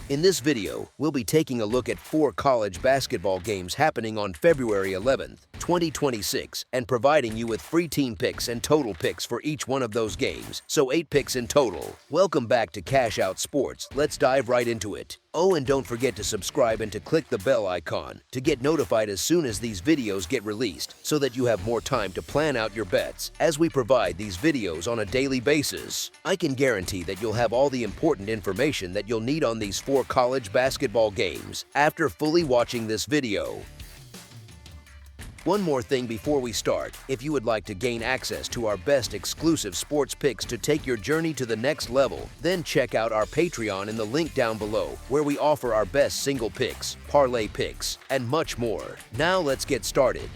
In this video, we'll be taking a look at 4 college basketball games happening on February 11th, 2026, and providing you with free team picks and total picks for each one of those games, so 8 picks in total. Welcome back to Cash Out Sports. Let's dive right into it. Oh, and don't forget to subscribe and to click the bell icon to get notified as soon as these videos get released, so that you have more time to plan out your bets as we provide these videos on a daily basis. I can guarantee that you'll have all the important information that you'll need on these 4 college basketball games after fully watching this video. One more thing before we start. If you would like to gain access to our best exclusive sports picks to take your journey to the next level, then check out our Patreon in the link down below, where we offer our best single picks, parlay picks, and much more. Now let's get started.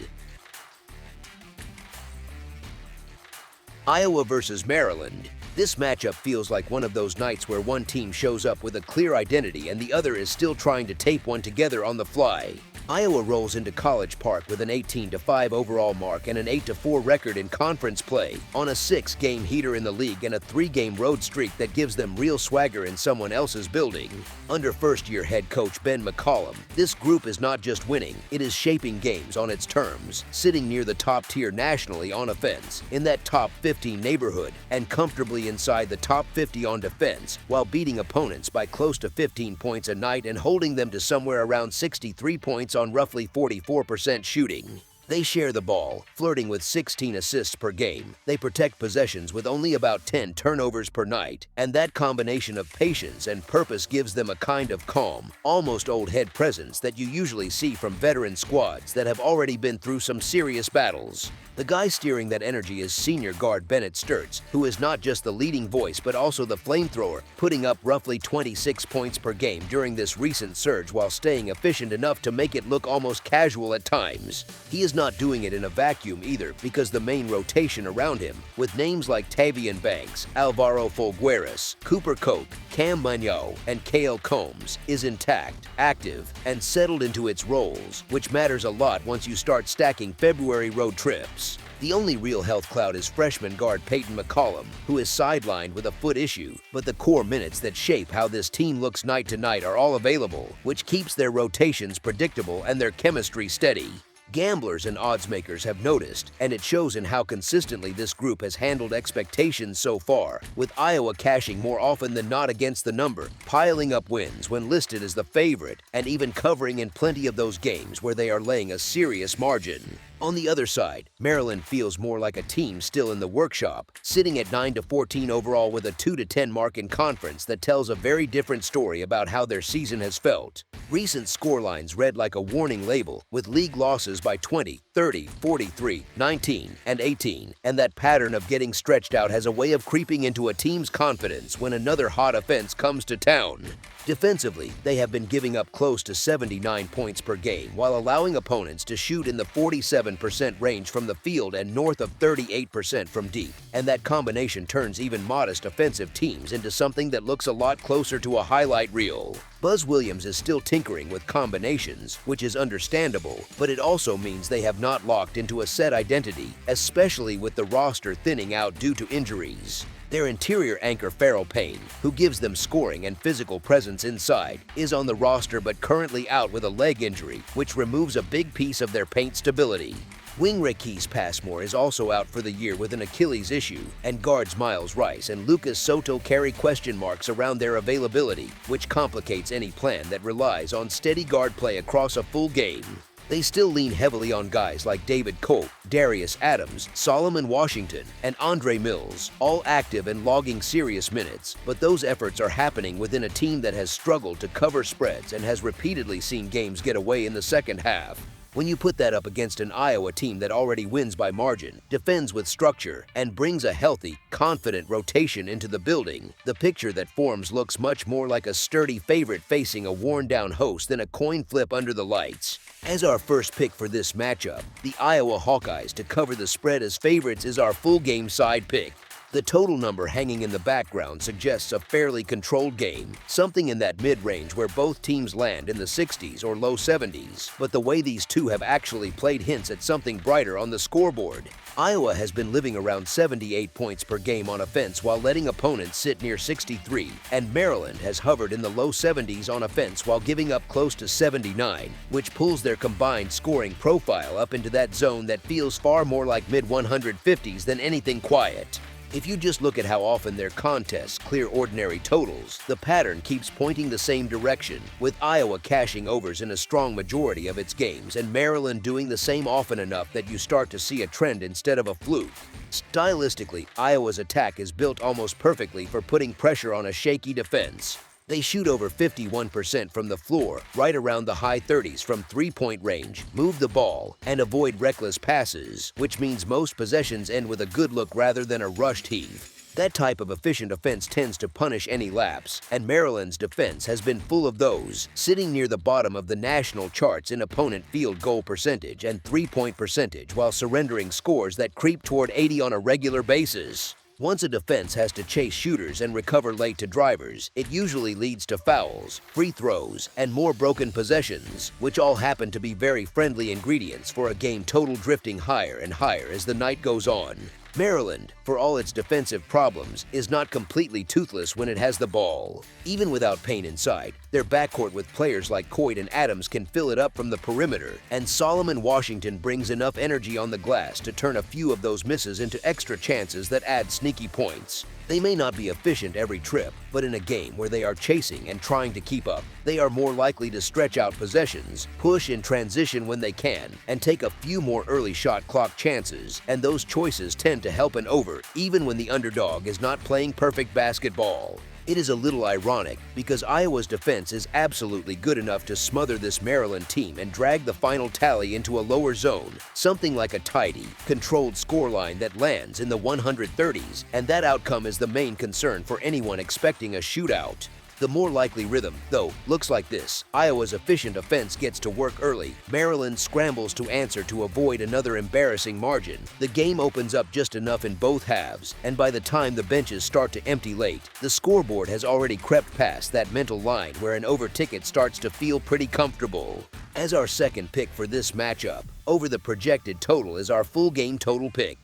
Iowa versus Maryland. This matchup feels like one of those nights where one team shows up with a clear identity and the other is still trying to tape one together on the fly. Iowa rolls into College Park with an 18-5 overall mark and an 8-4 record in conference play, on a 6-game heater in the league and a 3-game road streak that gives them real swagger in someone else's building. Under first-year head coach Ben McCollum, this group is not just winning, it is shaping games on its terms, sitting near the top tier nationally on offense, in that top 15 neighborhood, and comfortably inside the top 50 on defense, while beating opponents by close to 15 points a night and holding them to somewhere around 63 points on roughly 44% shooting. They share the ball, flirting with 16 assists per game. They protect possessions with only about 10 turnovers per night, and that combination of patience and purpose gives them a kind of calm, almost old head presence that you usually see from veteran squads that have already been through some serious battles. The guy steering that energy is senior guard Bennett Sturtz, who is not just the leading voice but also the flamethrower, putting up roughly 26 points per game during this recent surge while staying efficient enough to make it look almost casual at times. He is not doing it in a vacuum either, because the main rotation around him, with names like Tavian Banks, Alvaro Folgueras, Cooper Koch, Cam Magno, and Cale Combs, is intact, active, and settled into its roles, which matters a lot once you start stacking February road trips. The only real health cloud is freshman guard Peyton McCollum, who is sidelined with a foot issue, but the core minutes that shape how this team looks night to night are all available, which keeps their rotations predictable and their chemistry steady. Gamblers and odds makers have noticed, and it shows in how consistently this group has handled expectations so far, with Iowa cashing more often than not against the number, piling up wins when listed as the favorite, and even covering in plenty of those games where they are laying a serious margin. On the other side, Maryland feels more like a team still in the workshop, sitting at 9-14 overall with a 2-10 mark in conference that tells a very different story about how their season has felt. Recent scorelines read like a warning label, with league losses by 20, 30, 43, 19, and 18, and that pattern of getting stretched out has a way of creeping into a team's confidence when another hot offense comes to town. Defensively, they have been giving up close to 79 points per game while allowing opponents to shoot in the 47% range from the field and north of 38% from deep, and that combination turns even modest offensive teams into something that looks a lot closer to a highlight reel. Buzz Williams is still tinkering with combinations, which is understandable, but it also means they have not locked into a set identity, especially with the roster thinning out due to injuries. Their interior anchor Farrell Payne, who gives them scoring and physical presence inside, is on the roster but currently out with a leg injury, which removes a big piece of their paint stability. Wing Raquise Passmore is also out for the year with an Achilles issue, and guards Miles Rice and Lucas Soto carry question marks around their availability, which complicates any plan that relies on steady guard play across a full game. They still lean heavily on guys like David Colt, Darius Adams, Solomon Washington, and Andre Mills, all active and logging serious minutes, but those efforts are happening within a team that has struggled to cover spreads and has repeatedly seen games get away in the second half. When you put that up against an Iowa team that already wins by margin, defends with structure, and brings a healthy, confident rotation into the building, the picture that forms looks much more like a sturdy favorite facing a worn-down host than a coin flip under the lights. As our first pick for this matchup, the Iowa Hawkeyes to cover the spread as favorites is our full game side pick. The total number hanging in the background suggests a fairly controlled game, something in that mid-range where both teams land in the 60s or low 70s, but the way these two have actually played hints at something brighter on the scoreboard. Iowa has been living around 78 points per game on offense while letting opponents sit near 63, and Maryland has hovered in the low 70s on offense while giving up close to 79, which pulls their combined scoring profile up into that zone that feels far more like mid-150s than anything quiet. If you just look at how often their contests clear ordinary totals, the pattern keeps pointing the same direction, with Iowa cashing overs in a strong majority of its games and Maryland doing the same often enough that you start to see a trend instead of a fluke. Stylistically, Iowa's attack is built almost perfectly for putting pressure on a shaky defense. They shoot over 51% from the floor, right around the high 30s from three-point range, move the ball, and avoid reckless passes, which means most possessions end with a good look rather than a rushed heave. That type of efficient offense tends to punish any lapse, and Maryland's defense has been full of those, sitting near the bottom of the national charts in opponent field goal percentage and three-point percentage while surrendering scores that creep toward 80 on a regular basis. Once a defense has to chase shooters and recover late to drivers, it usually leads to fouls, free throws, and more broken possessions, which all happen to be very friendly ingredients for a game total drifting higher and higher as the night goes on. Maryland, for all its defensive problems, is not completely toothless when it has the ball. Even without Payne inside, their backcourt with players like Coit and Adams can fill it up from the perimeter, and Solomon Washington brings enough energy on the glass to turn a few of those misses into extra chances that add sneaky points. They may not be efficient every trip, but in a game where they are chasing and trying to keep up, they are more likely to stretch out possessions, push in transition when they can, and take a few more early shot clock chances, and those choices tend to help an over even when the underdog is not playing perfect basketball. It is a little ironic because Iowa's defense is absolutely good enough to smother this Maryland team and drag the final tally into a lower zone, something like a tidy, controlled scoreline that lands in the 130s, and that outcome is the main concern for anyone expecting a shootout. The more likely rhythm, though, looks like this. Iowa's efficient offense gets to work early. Maryland scrambles to answer to avoid another embarrassing margin. The game opens up just enough in both halves, and by the time the benches start to empty late, the scoreboard has already crept past that mental line where an over ticket starts to feel pretty comfortable. As our second pick for this matchup, over the projected total is our full game total pick.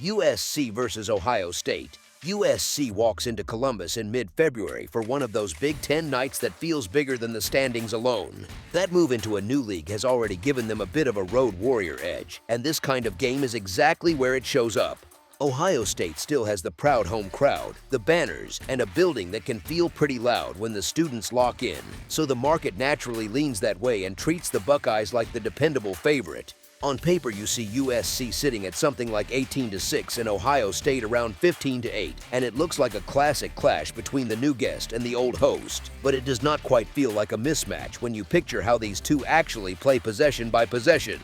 USC versus Ohio State. USC walks into Columbus in mid-February for one of those Big Ten nights that feels bigger than the standings alone. That move into a new league has already given them a bit of a road warrior edge, and this kind of game is exactly where it shows up. Ohio State still has the proud home crowd, the banners, and a building that can feel pretty loud when the students lock in, so the market naturally leans that way and treats the Buckeyes like the dependable favorite. On paper, you see USC sitting at something like 18-6 and Ohio State around 15-8, and it looks like a classic clash between the new guest and the old host. But it does not quite feel like a mismatch when you picture how these two actually play possession by possession.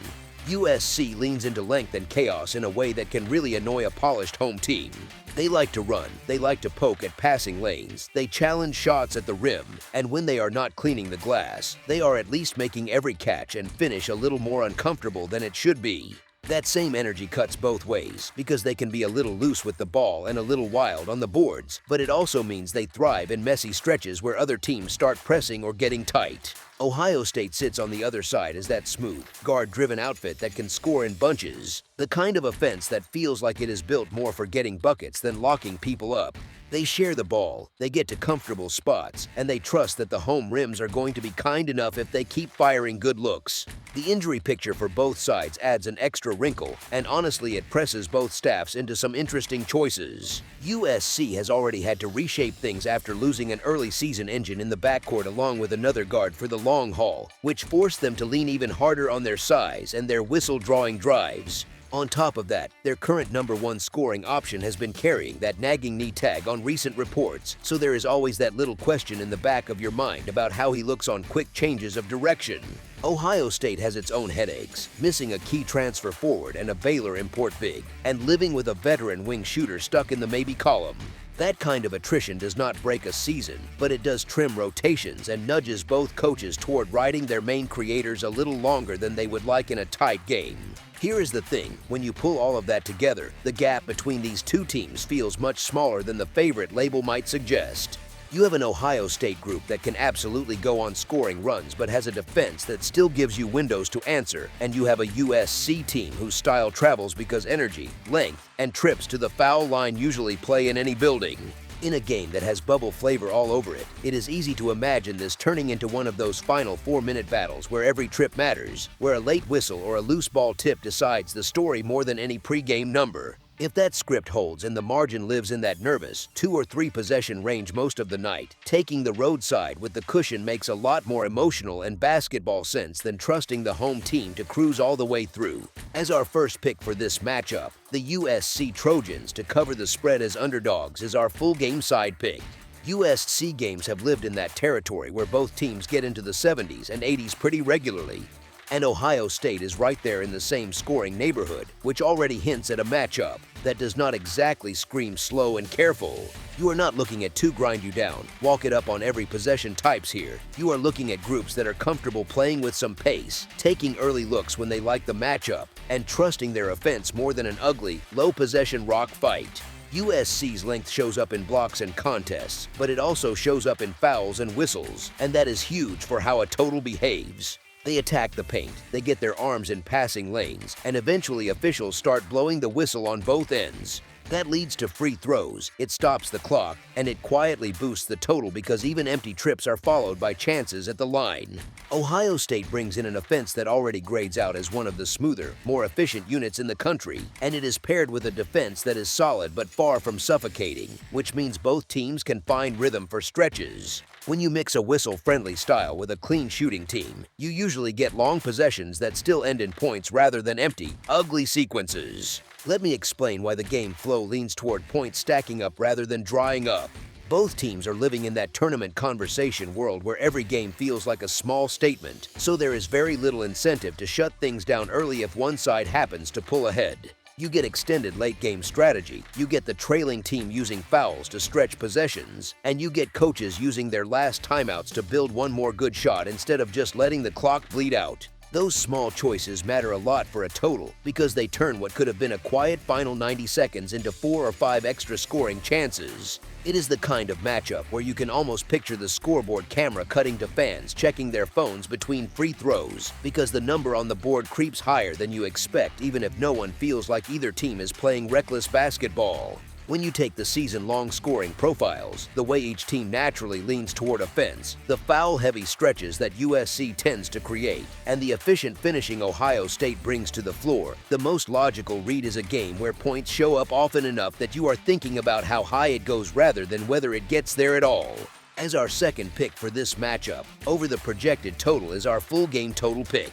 USC leans into length and chaos in a way that can really annoy a polished home team. They like to run, they like to poke at passing lanes, they challenge shots at the rim, and when they are not cleaning the glass, they are at least making every catch and finish a little more uncomfortable than it should be. That same energy cuts both ways, because they can be a little loose with the ball and a little wild on the boards, but it also means they thrive in messy stretches where other teams start pressing or getting tight. Ohio State sits on the other side as that smooth, guard-driven outfit that can score in bunches, the kind of offense that feels like it is built more for getting buckets than locking people up. They share the ball, they get to comfortable spots, and they trust that the home rims are going to be kind enough if they keep firing good looks. The injury picture for both sides adds an extra wrinkle, and honestly it presses both staffs into some interesting choices. USC has already had to reshape things after losing an early season engine in the backcourt along with another guard for the long haul, which forced them to lean even harder on their size and their whistle-drawing drives. On top of that, their current #1 scoring option has been carrying that nagging knee tag on recent reports, so there is always that little question in the back of your mind about how he looks on quick changes of direction. Ohio State has its own headaches, missing a key transfer forward and a Baylor import big, and living with a veteran wing shooter stuck in the maybe column. That kind of attrition does not break a season, but it does trim rotations and nudges both coaches toward riding their main creators a little longer than they would like in a tight game. Here is the thing, when you pull all of that together, the gap between these two teams feels much smaller than the favorite label might suggest. You have an Ohio State group that can absolutely go on scoring runs but has a defense that still gives you windows to answer, and you have a USC team whose style travels because energy, length, and trips to the foul line usually play in any building. In a game that has bubble flavor all over it, it is easy to imagine this turning into one of those final 4-minute battles where every trip matters, where a late whistle or a loose ball tip decides the story more than any pregame number. If that script holds and the margin lives in that nervous 2 or 3 possession range most of the night, taking the roadside with the cushion makes a lot more emotional and basketball sense than trusting the home team to cruise all the way through. As our first pick for this matchup, the USC Trojans to cover the spread as underdogs is our full game side pick. USC games have lived in that territory where both teams get into the 70s and 80s pretty regularly. And Ohio State is right there in the same scoring neighborhood, which already hints at a matchup that does not exactly scream slow and careful. You are not looking at two grind you down, walk it up on every possession types here. You are looking at groups that are comfortable playing with some pace, taking early looks when they like the matchup, and trusting their offense more than an ugly, low possession rock fight. USC's length shows up in blocks and contests, but it also shows up in fouls and whistles, and that is huge for how a total behaves. They attack the paint, they get their arms in passing lanes, and eventually officials start blowing the whistle on both ends. That leads to free throws, it stops the clock, and it quietly boosts the total because even empty trips are followed by chances at the line. Ohio State brings in an offense that already grades out as one of the smoother, more efficient units in the country, and it is paired with a defense that is solid but far from suffocating, which means both teams can find rhythm for stretches. When you mix a whistle-friendly style with a clean shooting team, you usually get long possessions that still end in points rather than empty, ugly sequences. Let me explain why the game flow leans toward points stacking up rather than drying up. Both teams are living in that tournament conversation world where every game feels like a small statement, so there is very little incentive to shut things down early if one side happens to pull ahead. You get extended late-game strategy, you get the trailing team using fouls to stretch possessions, and you get coaches using their last timeouts to build one more good shot instead of just letting the clock bleed out. Those small choices matter a lot for a total because they turn what could have been a quiet final 90 seconds into 4 or 5 extra scoring chances. It is the kind of matchup where you can almost picture the scoreboard camera cutting to fans checking their phones between free throws because the number on the board creeps higher than you expect even if no one feels like either team is playing reckless basketball. When you take the season-long scoring profiles, the way each team naturally leans toward offense, the foul-heavy stretches that USC tends to create, and the efficient finishing Ohio State brings to the floor, the most logical read is a game where points show up often enough that you are thinking about how high it goes rather than whether it gets there at all. As our second pick for this matchup, over the projected total is our full game total pick.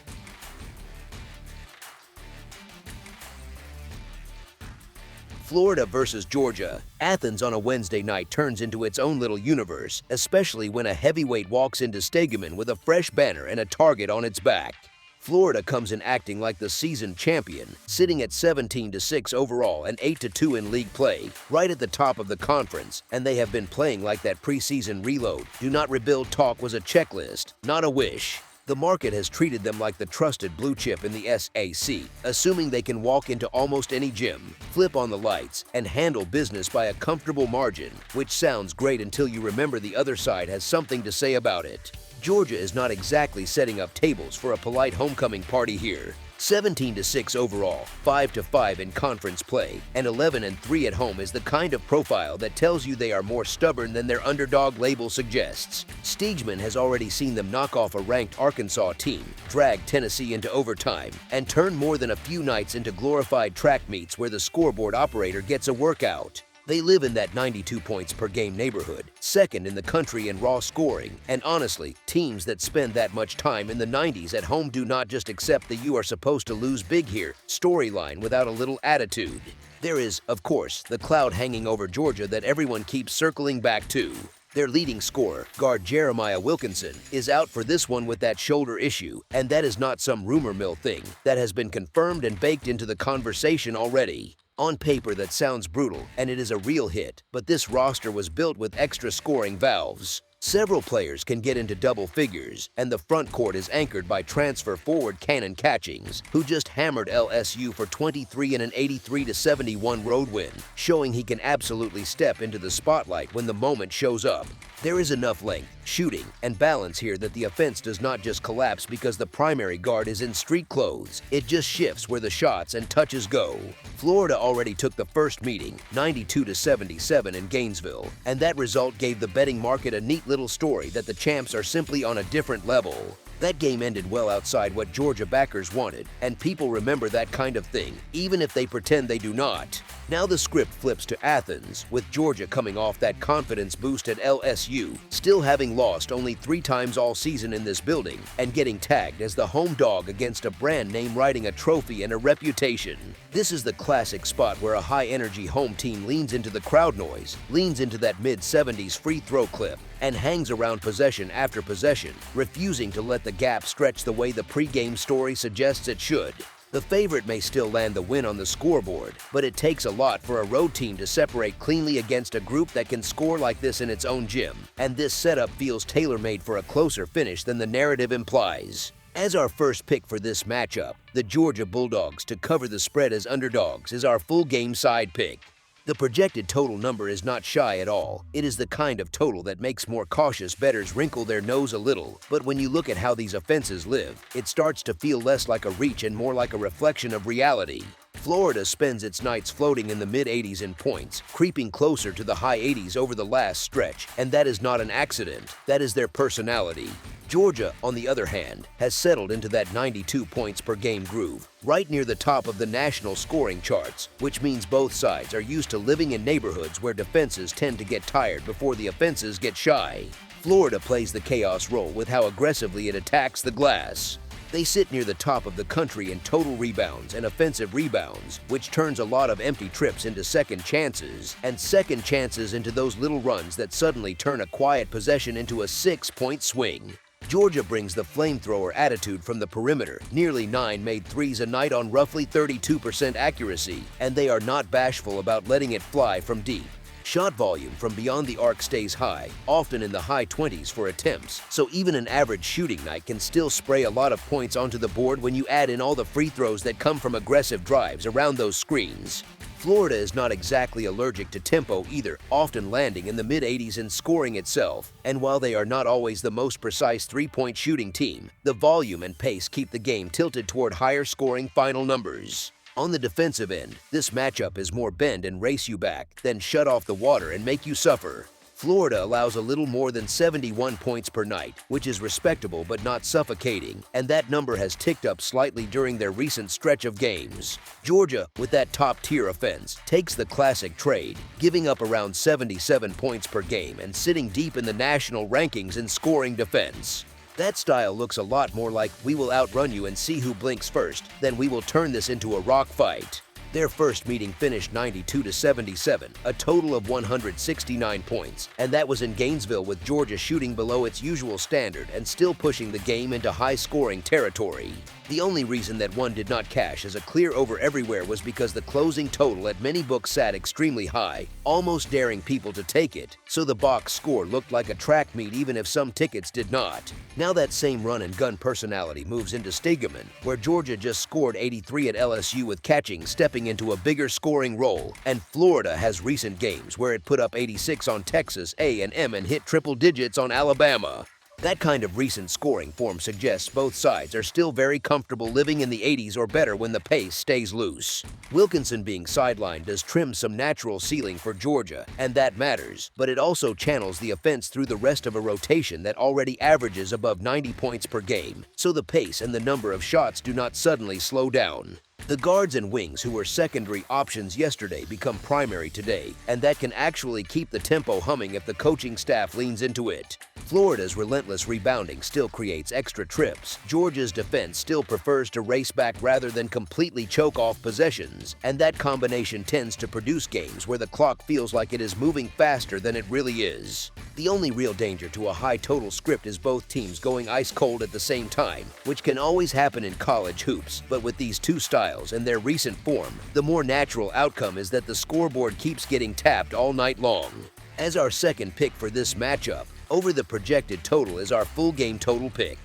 Florida versus Georgia. Athens on a Wednesday night turns into its own little universe, especially when a heavyweight walks into Stegeman with a fresh banner and a target on its back. Florida comes in acting like the season champion, sitting at 17-6 overall and 8-2 in league play, right at the top of the conference, and they have been playing like that preseason reload. Do not rebuild talk was a checklist, not a wish. The market has treated them like the trusted blue chip in the SAC, assuming they can walk into almost any gym, flip on the lights, and handle business by a comfortable margin, which sounds great until you remember the other side has something to say about it. Georgia is not exactly setting up tables for a polite homecoming party here. 17-6 overall, 5-5 in conference play, and 11-3 at home is the kind of profile that tells you they are more stubborn than their underdog label suggests. Stegeman has already seen them knock off a ranked Arkansas team, drag Tennessee into overtime, and turn more than a few nights into glorified track meets where the scoreboard operator gets a workout. They live in that 92 points per game neighborhood, second in the country in raw scoring, and honestly, teams that spend that much time in the 90s at home do not just accept the "you are supposed to lose big here" storyline without a little attitude. There is, of course, the cloud hanging over Georgia that everyone keeps circling back to. Their leading scorer, guard Jeremiah Wilkinson, is out for this one with that shoulder issue, and that is not some rumor mill thing. That has been confirmed and baked into the conversation already. On paper, that sounds brutal, and it is a real hit, but this roster was built with extra scoring valves. Several players can get into double figures, and the front court is anchored by transfer forward Cannon Catchings, who just hammered LSU for 23 in an 83-71 road win, showing he can absolutely step into the spotlight when the moment shows up. There is enough length, shooting, and balance here that the offense does not just collapse because the primary guard is in street clothes. It just shifts where the shots and touches go. Florida already took the first meeting, 92-77 in Gainesville, and that result gave the betting market a neat little story that the champs are simply on a different level. That game ended well outside what Georgia backers wanted, and people remember that kind of thing, even if they pretend they do not. Now the script flips to Athens, with Georgia coming off that confidence boost at LSU, still having lost only 3 times all season in this building, and getting tagged as the home dog against a brand name riding a trophy and a reputation. This is the classic spot where a high-energy home team leans into the crowd noise, leans into that mid-70s free throw clip, and hangs around possession after possession, refusing to let the gap stretch the way the pregame story suggests it should. The favorite may still land the win on the scoreboard, but it takes a lot for a road team to separate cleanly against a group that can score like this in its own gym, and this setup feels tailor-made for a closer finish than the narrative implies. As our first pick for this matchup, the Georgia Bulldogs to cover the spread as underdogs is our full game side pick. The projected total number is not shy at all. It is the kind of total that makes more cautious bettors wrinkle their nose a little, but when you look at how these offenses live, it starts to feel less like a reach and more like a reflection of reality. Florida spends its nights floating in the mid-80s in points, creeping closer to the high 80s over the last stretch, and that is not an accident. That is their personality. Georgia, on the other hand, has settled into that 92 points per game groove, right near the top of the national scoring charts, which means both sides are used to living in neighborhoods where defenses tend to get tired before the offenses get shy. Florida plays the chaos role with how aggressively it attacks the glass. They sit near the top of the country in total rebounds and offensive rebounds, which turns a lot of empty trips into second chances, and second chances into those little runs that suddenly turn a quiet possession into a 6-point swing. Georgia brings the flamethrower attitude from the perimeter, nearly 9 made threes a night on roughly 32% accuracy, and they are not bashful about letting it fly from deep. Shot volume from beyond the arc stays high, often in the high 20s for attempts, so even an average shooting night can still spray a lot of points onto the board when you add in all the free throws that come from aggressive drives around those screens. Florida is not exactly allergic to tempo either, often landing in the mid-80s and scoring itself. And while they are not always the most precise three-point shooting team, the volume and pace keep the game tilted toward higher scoring final numbers. On the defensive end, this matchup is more bend and race you back than shut off the water and make you suffer. Florida allows a little more than 71 points per night, which is respectable but not suffocating, and that number has ticked up slightly during their recent stretch of games. Georgia, with that top-tier offense, takes the classic trade, giving up around 77 points per game and sitting deep in the national rankings in scoring defense. That style looks a lot more like we will outrun you and see who blinks first than we will turn this into a rock fight. Their first meeting finished 92-77, a total of 169 points, and that was in Gainesville with Georgia shooting below its usual standard and still pushing the game into high-scoring territory. The only reason that one did not cash as a clear over everywhere was because the closing total at many books sat extremely high, almost daring people to take it, so the box score looked like a track meet even if some tickets did not. Now that same run-and-gun personality moves into Stegeman, where Georgia just scored 83 at LSU with Catching stepping into a bigger scoring role, and Florida has recent games where it put up 86 on Texas A&M and hit triple digits on Alabama. That kind of recent scoring form suggests both sides are still very comfortable living in the 80s or better when the pace stays loose. Wilkinson being sidelined does trim some natural ceiling for Georgia, and that matters, but it also channels the offense through the rest of a rotation that already averages above 90 points per game, so the pace and the number of shots do not suddenly slow down. The guards and wings who were secondary options yesterday become primary today, and that can actually keep the tempo humming if the coaching staff leans into it. Florida's relentless rebounding still creates extra trips. Georgia's defense still prefers to race back rather than completely choke off possessions, and that combination tends to produce games where the clock feels like it is moving faster than it really is. The only real danger to a high total script is both teams going ice cold at the same time, which can always happen in college hoops, but with these two styles and their recent form, the more natural outcome is that the scoreboard keeps getting tapped all night long. As our second pick for this matchup, Over the projected total is our full game total pick.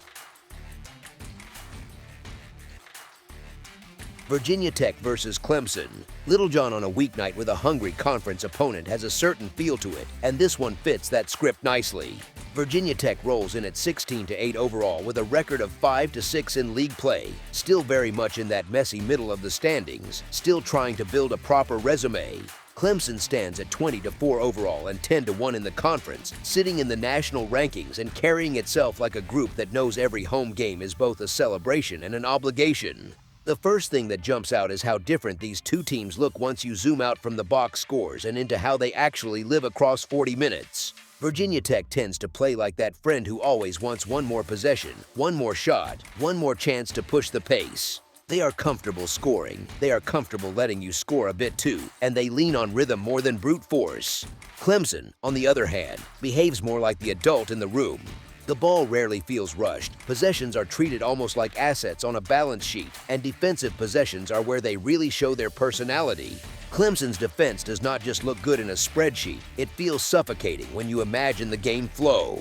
Virginia Tech versus Clemson. Littlejohn on a weeknight with a hungry conference opponent has a certain feel to it, and this one fits that script nicely. Virginia Tech rolls in at 16-8 overall with a record of 5-6 in league play, still very much in that messy middle of the standings, still trying to build a proper resume. Clemson stands at 20-4 overall and 10-1 in the conference, sitting in the national rankings and carrying itself like a group that knows every home game is both a celebration and an obligation. The first thing that jumps out is how different these two teams look once you zoom out from the box scores and into how they actually live across 40 minutes. Virginia Tech tends to play like that friend who always wants one more possession, one more shot, one more chance to push the pace. They are comfortable scoring, they are comfortable letting you score a bit too, and they lean on rhythm more than brute force. Clemson, on the other hand, behaves more like the adult in the room. The ball rarely feels rushed, possessions are treated almost like assets on a balance sheet, and defensive possessions are where they really show their personality. Clemson's defense does not just look good in a spreadsheet, it feels suffocating when you imagine the game flow.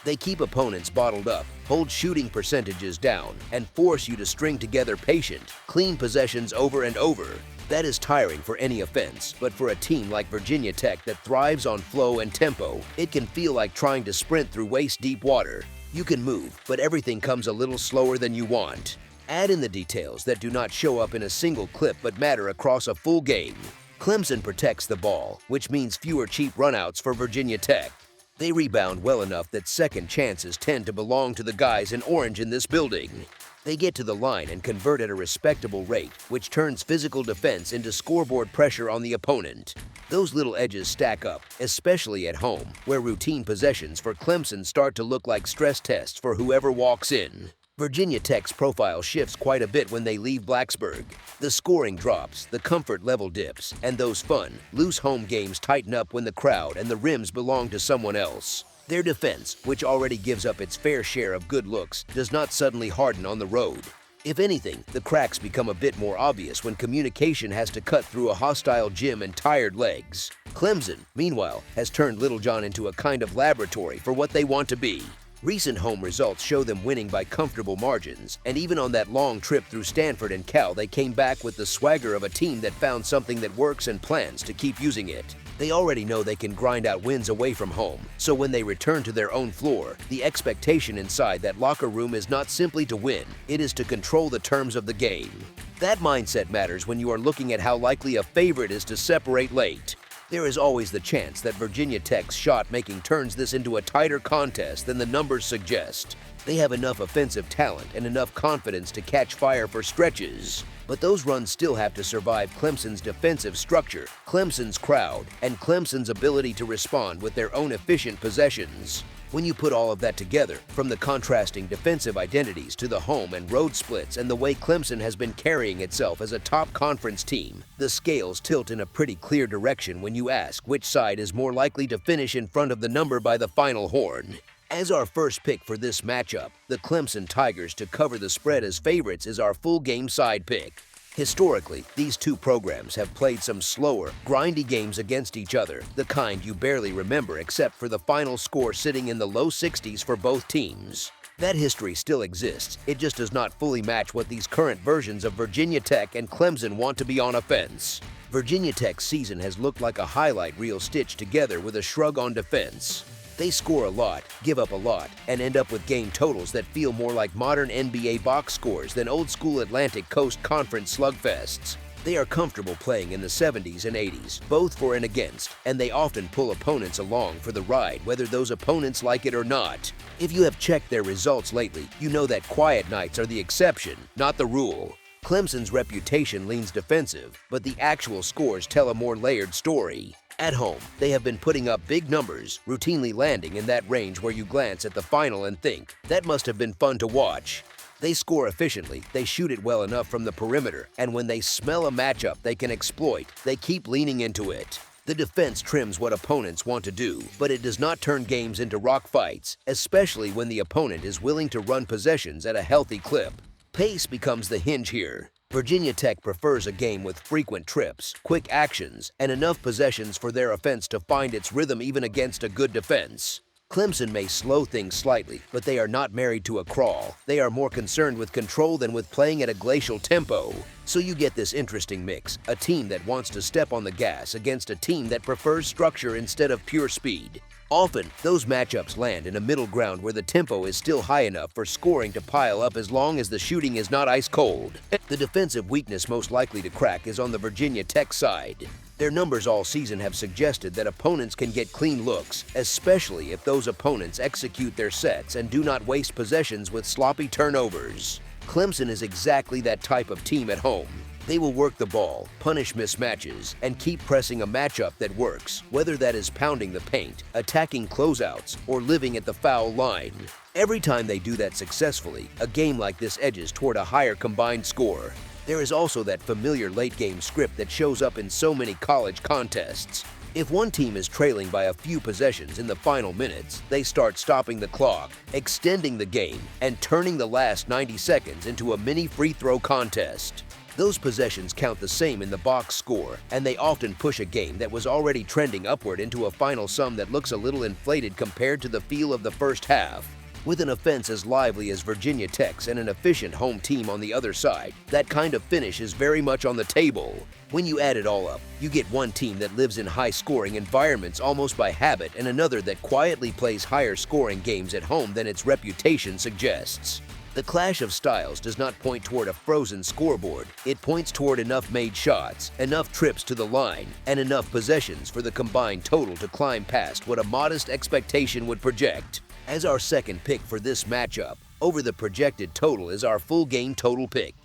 They keep opponents bottled up, hold shooting percentages down, and force you to string together patient, clean possessions over and over. That is tiring for any offense, but for a team like Virginia Tech that thrives on flow and tempo, it can feel like trying to sprint through waist-deep water. You can move, but everything comes a little slower than you want. Add in the details that do not show up in a single clip but matter across a full game. Clemson protects the ball, which means fewer cheap runouts for Virginia Tech. They rebound well enough that second chances tend to belong to the guys in orange in this building. They get to the line and convert at a respectable rate, which turns physical defense into scoreboard pressure on the opponent. Those little edges stack up, especially at home, where routine possessions for Clemson start to look like stress tests for whoever walks in. Virginia Tech's profile shifts quite a bit when they leave Blacksburg. The scoring drops, the comfort level dips, and those fun, loose home games tighten up when the crowd and the rims belong to someone else. Their defense, which already gives up its fair share of good looks, does not suddenly harden on the road. If anything, the cracks become a bit more obvious when communication has to cut through a hostile gym and tired legs. Clemson, meanwhile, has turned Littlejohn into a kind of laboratory for what they want to be. Recent home results show them winning by comfortable margins, and even on that long trip through Stanford and Cal, they came back with the swagger of a team that found something that works and plans to keep using it. They already know they can grind out wins away from home, so when they return to their own floor, the expectation inside that locker room is not simply to win, it is to control the terms of the game. That mindset matters when you are looking at how likely a favorite is to separate late. There is always the chance that Virginia Tech's shot-making turns this into a tighter contest than the numbers suggest. They have enough offensive talent and enough confidence to catch fire for stretches. But those runs still have to survive Clemson's defensive structure, Clemson's crowd, and Clemson's ability to respond with their own efficient possessions. When you put all of that together, from the contrasting defensive identities to the home and road splits and the way Clemson has been carrying itself as a top conference team, the scales tilt in a pretty clear direction when you ask which side is more likely to finish in front of the number by the final horn. As our first pick for this matchup, the Clemson Tigers to cover the spread as favorites is our full game side pick. Historically, these two programs have played some slower, grindy games against each other, the kind you barely remember except for the final score sitting in the low 60s for both teams. That history still exists, it just does not fully match what these current versions of Virginia Tech and Clemson want to be on offense. Virginia Tech's season has looked like a highlight reel stitched together with a shrug on defense. They score a lot, give up a lot, and end up with game totals that feel more like modern NBA box scores than old-school Atlantic Coast Conference slugfests. They are comfortable playing in the 70s and 80s, both for and against, and they often pull opponents along for the ride whether those opponents like it or not. If you have checked their results lately, you know that quiet nights are the exception, not the rule. Clemson's reputation leans defensive, but the actual scores tell a more layered story. At home, they have been putting up big numbers, routinely landing in that range where you glance at the final and think, that must have been fun to watch. They score efficiently, they shoot it well enough from the perimeter, and when they smell a matchup they can exploit, they keep leaning into it. The defense trims what opponents want to do, but it does not turn games into rock fights, especially when the opponent is willing to run possessions at a healthy clip. Pace becomes the hinge here. Virginia Tech prefers a game with frequent trips, quick actions, and enough possessions for their offense to find its rhythm even against a good defense. Clemson may slow things slightly, but they are not married to a crawl. They are more concerned with control than with playing at a glacial tempo. So you get this interesting mix, a team that wants to step on the gas against a team that prefers structure instead of pure speed. Often, those matchups land in a middle ground where the tempo is still high enough for scoring to pile up as long as the shooting is not ice cold. The defensive weakness most likely to crack is on the Virginia Tech side. Their numbers all season have suggested that opponents can get clean looks, especially if those opponents execute their sets and do not waste possessions with sloppy turnovers. Clemson is exactly that type of team at home. They will work the ball, punish mismatches, and keep pressing a matchup that works, whether that is pounding the paint, attacking closeouts, or living at the foul line. Every time they do that successfully, a game like this edges toward a higher combined score. There is also that familiar late-game script that shows up in so many college contests. If one team is trailing by a few possessions in the final minutes, they start stopping the clock, extending the game, and turning the last 90 seconds into a mini free throw contest. Those possessions count the same in the box score, and they often push a game that was already trending upward into a final sum that looks a little inflated compared to the feel of the first half. With an offense as lively as Virginia Tech's and an efficient home team on the other side, that kind of finish is very much on the table. When you add it all up, you get one team that lives in high-scoring environments almost by habit and another that quietly plays higher-scoring games at home than its reputation suggests. The clash of styles does not point toward a frozen scoreboard. It points toward enough made shots, enough trips to the line, and enough possessions for the combined total to climb past what a modest expectation would project. As our second pick for this matchup, over the projected total is our full game total pick.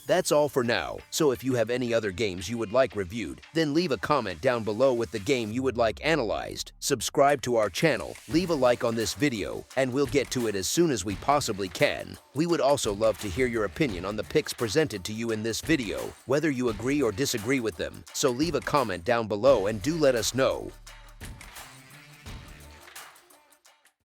That's all for now, so if you have any other games you would like reviewed, then leave a comment down below with the game you would like analyzed, subscribe to our channel, leave a like on this video, and we'll get to it as soon as we possibly can. We would also love to hear your opinion on the picks presented to you in this video, whether you agree or disagree with them, so leave a comment down below and do let us know.